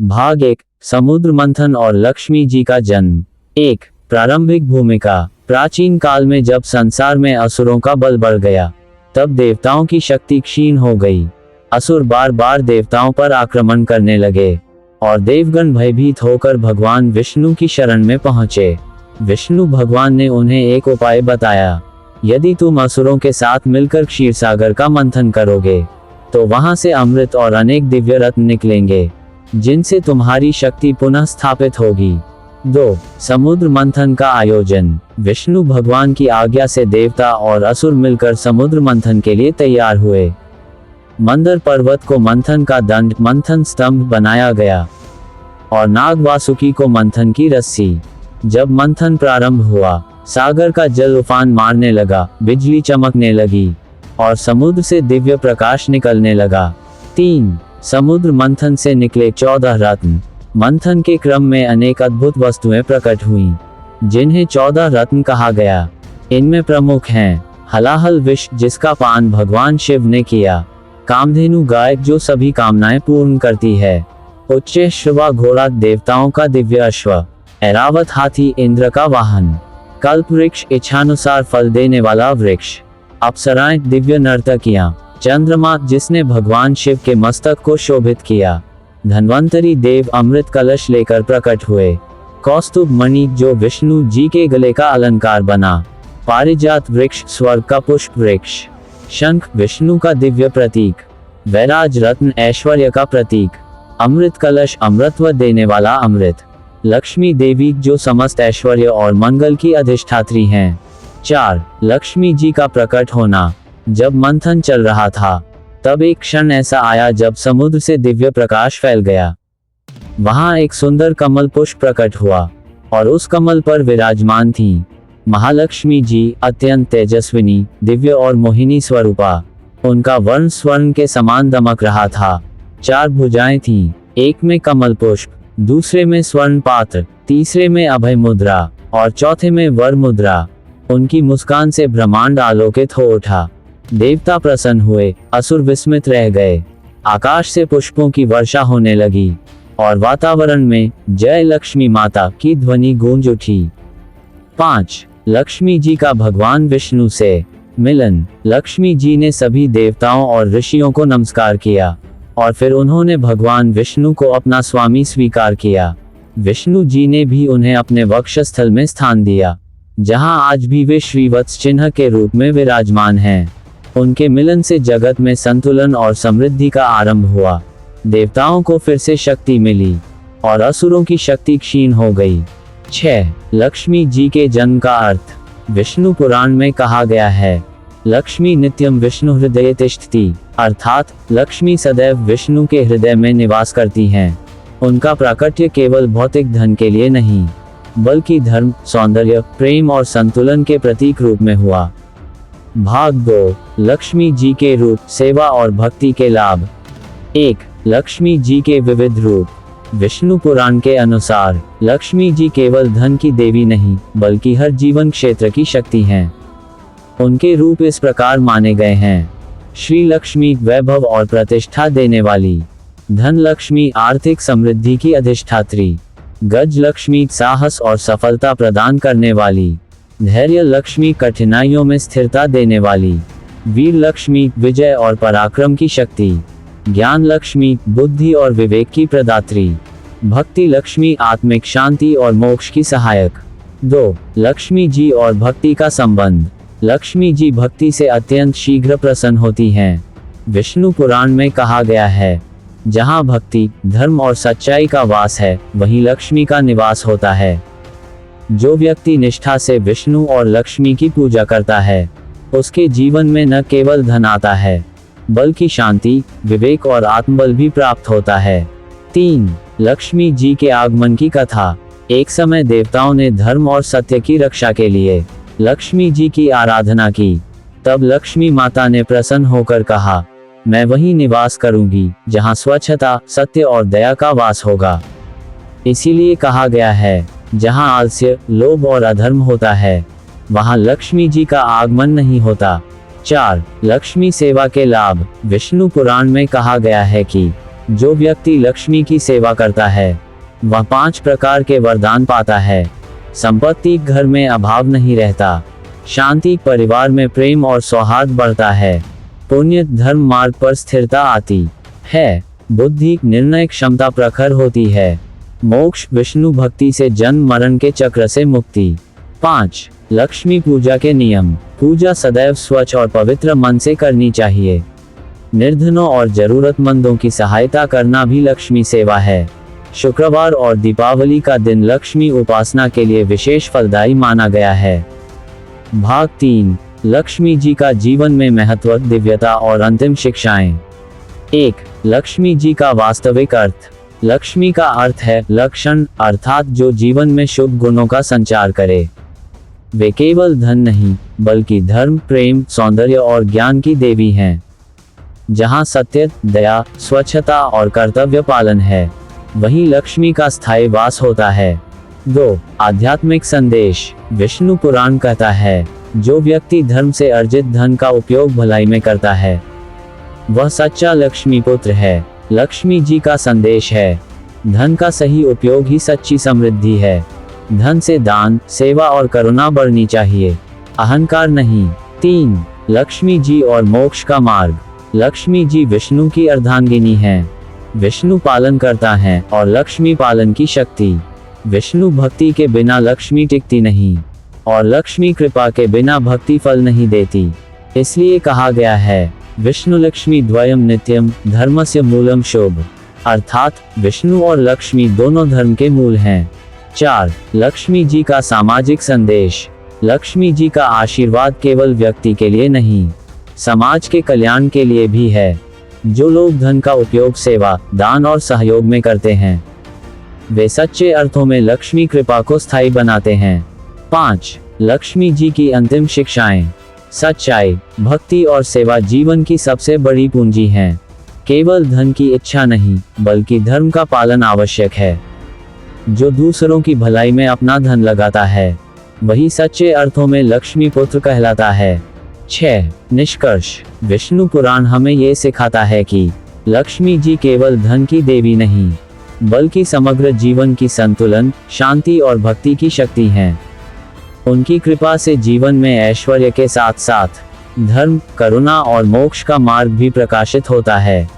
भाग 1, समुद्र मंथन और लक्ष्मी जी का जन्म। 1, प्रारंभिक भूमिका। प्राचीन काल में जब संसार में असुरों का बल बढ़ गया, तब देवताओं की शक्ति क्षीण हो गई। असुर बार बार देवताओं पर आक्रमण करने लगे और देवगण भयभीत होकर भगवान विष्णु की शरण में पहुंचे। विष्णु भगवान ने उन्हें एक उपाय बताया। यदि तुम असुरों के साथ मिलकर क्षीरसागर का मंथन करोगे, तो वहां से अमृत और अनेक दिव्य रत्न निकलेंगे, जिनसे तुम्हारी शक्ति पुनः स्थापित होगी। 2, समुद्र मंथन का आयोजन। विष्णु भगवान की आज्ञा से देवता और असुर मिलकर समुद्र मंथन के लिए तैयार हुए। मंदर पर्वत को मंथन का दंड मंथन स्तंभ बनाया गया और नाग वासुकी को मंथन की रस्सी। जब मंथन प्रारंभ हुआ, सागर का जल उफान मारने लगा, बिजली चमकने लगी और समुद्र से दिव्य प्रकाश निकलने लगा। 3, समुद्र मंथन से निकले 14 रत्न। मंथन के क्रम में अनेक अद्भुत वस्तुएं प्रकट हुईं, जिन्हें 14 रत्न कहा गया। इनमें प्रमुख हैं हलाहल विष, जिसका पान भगवान शिव ने किया, कामधेनु गाय जो सभी कामनाएं पूर्ण करती है, उच्चैःश्रवा घोड़ा देवताओं का दिव्य अश्व, ऐरावत हाथी इंद्र का वाहन, कल्प वृक्ष इच्छानुसार फल देने वाला वृक्ष, अप्सराएं दिव्य नर्तकियां, चंद्रमा जिसने भगवान शिव के मस्तक को शोभित किया, धन्वंतरी देव अमृत कलश लेकर प्रकट हुए, कौस्तुभ मणि जो विष्णु जी के गले का अलंकार बना, पारिजात वृक्ष स्वर्ग का पुष्प वृक्ष, शंख विष्णु का दिव्य प्रतीक, वैराज रत्न ऐश्वर्य का प्रतीक, अमृत कलश अमृतत्व देने वाला अमृत, लक्ष्मी देवी जो समस्त ऐश्वर्य और मंगल की अधिष्ठात्री हैं। 4, लक्ष्मी जी का प्रकट होना। जब मंथन चल रहा था, तब एक क्षण ऐसा आया जब समुद्र से दिव्य प्रकाश फैल गया। वहां एक सुंदर कमल पुष्प प्रकट हुआ और उस कमल पर विराजमान थी महालक्ष्मी जी, अत्यंत तेजस्विनी, दिव्य और मोहिनी स्वरूपा। उनका वर्ण स्वर्ण के समान दमक रहा था। 4 भुजाएं थीं, एक में कमल पुष्प, दूसरे में स्वर्ण पात्र, तीसरे में अभय मुद्रा और चौथे में वर मुद्रा। उनकी मुस्कान से ब्रह्मांड आलोकित हो उठा। देवता प्रसन्न हुए, असुर विस्मित रह गए। आकाश से पुष्पों की वर्षा होने लगी और वातावरण में जय लक्ष्मी माता की ध्वनि गूंज उठी। 5, लक्ष्मी जी का भगवान विष्णु से मिलन। लक्ष्मी जी ने सभी देवताओं और ऋषियों को नमस्कार किया और फिर उन्होंने भगवान विष्णु को अपना स्वामी स्वीकार किया। विष्णु जी ने भी उन्हें अपने वक्षस्थल में स्थान दिया, जहां आज भी वे श्रीवत्स चिन्ह के रूप में विराजमान हैं। उनके मिलन से जगत में संतुलन और समृद्धि का आरंभ हुआ। देवताओं को फिर से शक्ति मिली और असुरों की शक्ति क्षीण हो गई। 6, लक्ष्मी जी के जन्म का अर्थ। विष्णु पुराण में कहा गया है, लक्ष्मी नित्यम विष्णु हृदये तिष्ठति, अर्थात लक्ष्मी सदैव विष्णु के हृदय में निवास करती हैं। उनका प्राकट्य केवल भौतिक धन के लिए नहीं, बल्कि धर्म, सौंदर्य, प्रेम और संतुलन के प्रतीक रूप में हुआ। भाग 2, लक्ष्मी जी के रूप, सेवा और भक्ति के लाभ। 1, लक्ष्मी जी के विविध रूप। विष्णु पुराण के अनुसार लक्ष्मी जी केवल धन की देवी नहीं, बल्कि हर जीवन क्षेत्र की शक्ति हैं। उनके रूप इस प्रकार माने गए हैं: श्री लक्ष्मी वैभव और प्रतिष्ठा देने वाली, धन लक्ष्मी आर्थिक समृद्धि की अधिष्ठात्री, गज लक्ष्मी साहस और सफलता प्रदान करने वाली, धैर्य लक्ष्मी कठिनाइयों में स्थिरता देने वाली, वीर लक्ष्मी विजय और पराक्रम की शक्ति, ज्ञान लक्ष्मी बुद्धि और विवेक की प्रदात्री, भक्ति लक्ष्मी आत्मिक शांति और मोक्ष की सहायक। 2, लक्ष्मी जी और भक्ति का संबंध। लक्ष्मी जी भक्ति से अत्यंत शीघ्र प्रसन्न होती हैं। विष्णु पुराण में कहा गया है, जहाँ भक्ति, धर्म और सच्चाई का वास है, वहीं लक्ष्मी का निवास होता है। जो व्यक्ति निष्ठा से विष्णु और लक्ष्मी की पूजा करता है, उसके जीवन में न केवल धन आता है, बल्कि शांति, विवेक और आत्मबल भी प्राप्त होता है। 3, लक्ष्मी जी के आगमन की कथा। एक समय देवताओं ने धर्म और सत्य की रक्षा के लिए लक्ष्मी जी की आराधना की। तब लक्ष्मी माता ने प्रसन्न होकर कहा, मैं वहीं निवास करूंगी जहां स्वच्छता, सत्य और दया का वास होगा। इसीलिए कहा गया है, जहां आलस्य, लोभ और अधर्म होता है, वहां लक्ष्मी जी का आगमन नहीं होता। 4, लक्ष्मी सेवा के लाभ। विष्णु पुराण में कहा गया है कि जो व्यक्ति लक्ष्मी की सेवा करता है वह 5 प्रकार के वरदान पाता है। संपत्ति, घर में अभाव नहीं रहता। शांति, परिवार में प्रेम और सौहार्द बढ़ता है। पुण्य, धर्म मार्ग पर स्थिरता आती है। बुद्धि, निर्णय क्षमता प्रखर होती है। मोक्ष, विष्णु भक्ति से जन्म मरण के चक्र से मुक्ति। 5. लक्ष्मी पूजा के नियम। पूजा सदैव स्वच्छ और पवित्र मन से करनी चाहिए। निर्धनों और जरूरतमंदों की सहायता करना भी लक्ष्मी सेवा है। शुक्रवार और दीपावली का दिन लक्ष्मी उपासना के लिए विशेष फलदायी माना गया है। भाग 3, लक्ष्मी जी का जीवन में महत्व, दिव्यता और अंतिम शिक्षाएं। 1. लक्ष्मी जी का वास्तविक अर्थ। लक्ष्मी का अर्थ है लक्षण, अर्थात जो जीवन में शुभ गुणों का संचार करे। वे केवल धन नहीं बल्कि धर्म, प्रेम, सौंदर्य और ज्ञान की देवी हैं। जहाँ सत्य, दया, स्वच्छता और कर्तव्य पालन है वहीं लक्ष्मी का स्थायी वास होता है। 2. आध्यात्मिक संदेश। विष्णु पुराण कहता है जो व्यक्ति धर्म से अर्जित धन का उपयोग भलाई में करता है वह सच्चा लक्ष्मी पुत्र है। लक्ष्मी जी का संदेश है धन का सही उपयोग ही सच्ची समृद्धि है। धन से दान, सेवा और करुणा बढ़नी चाहिए, अहंकार नहीं। 3. लक्ष्मी जी और मोक्ष का मार्ग। लक्ष्मी जी विष्णु की अर्धांगिनी हैं। विष्णु पालन करता है और लक्ष्मी पालन की शक्ति। विष्णु भक्ति के बिना लक्ष्मी टिकती नहीं और लक्ष्मी कृपा के बिना भक्ति फल नहीं देती। इसलिए कहा गया है विष्णु लक्ष्मी द्वयम नित्यम धर्मस्य मूलम शुभ, अर्थात विष्णु और लक्ष्मी दोनों धर्म के मूल हैं। 4. लक्ष्मी जी का सामाजिक संदेश। लक्ष्मी जी का आशीर्वाद केवल व्यक्ति के लिए नहीं समाज के कल्याण के लिए भी है। जो लोग धन का उपयोग सेवा, दान और सहयोग में करते हैं वे सच्चे अर्थों में लक्ष्मी कृपा को स्थायी बनाते हैं। 5. लक्ष्मी जी की अंतिम शिक्षाएं। सच्चाई, भक्ति और सेवा जीवन की सबसे बड़ी पूंजी हैं। केवल धन की इच्छा नहीं बल्कि धर्म का पालन आवश्यक है। जो दूसरों की भलाई में अपना धन लगाता है वही सच्चे अर्थों में लक्ष्मी पुत्र कहलाता है। 6. निष्कर्ष। विष्णु पुराण हमें ये सिखाता है कि लक्ष्मी जी केवल धन की देवी नहीं बल्कि समग्र जीवन की संतुलन, शांति और भक्ति की शक्ति हैं। उनकी कृपा से जीवन में ऐश्वर्य के साथ साथ धर्म, करुणा और मोक्ष का मार्ग भी प्रकाशित होता है।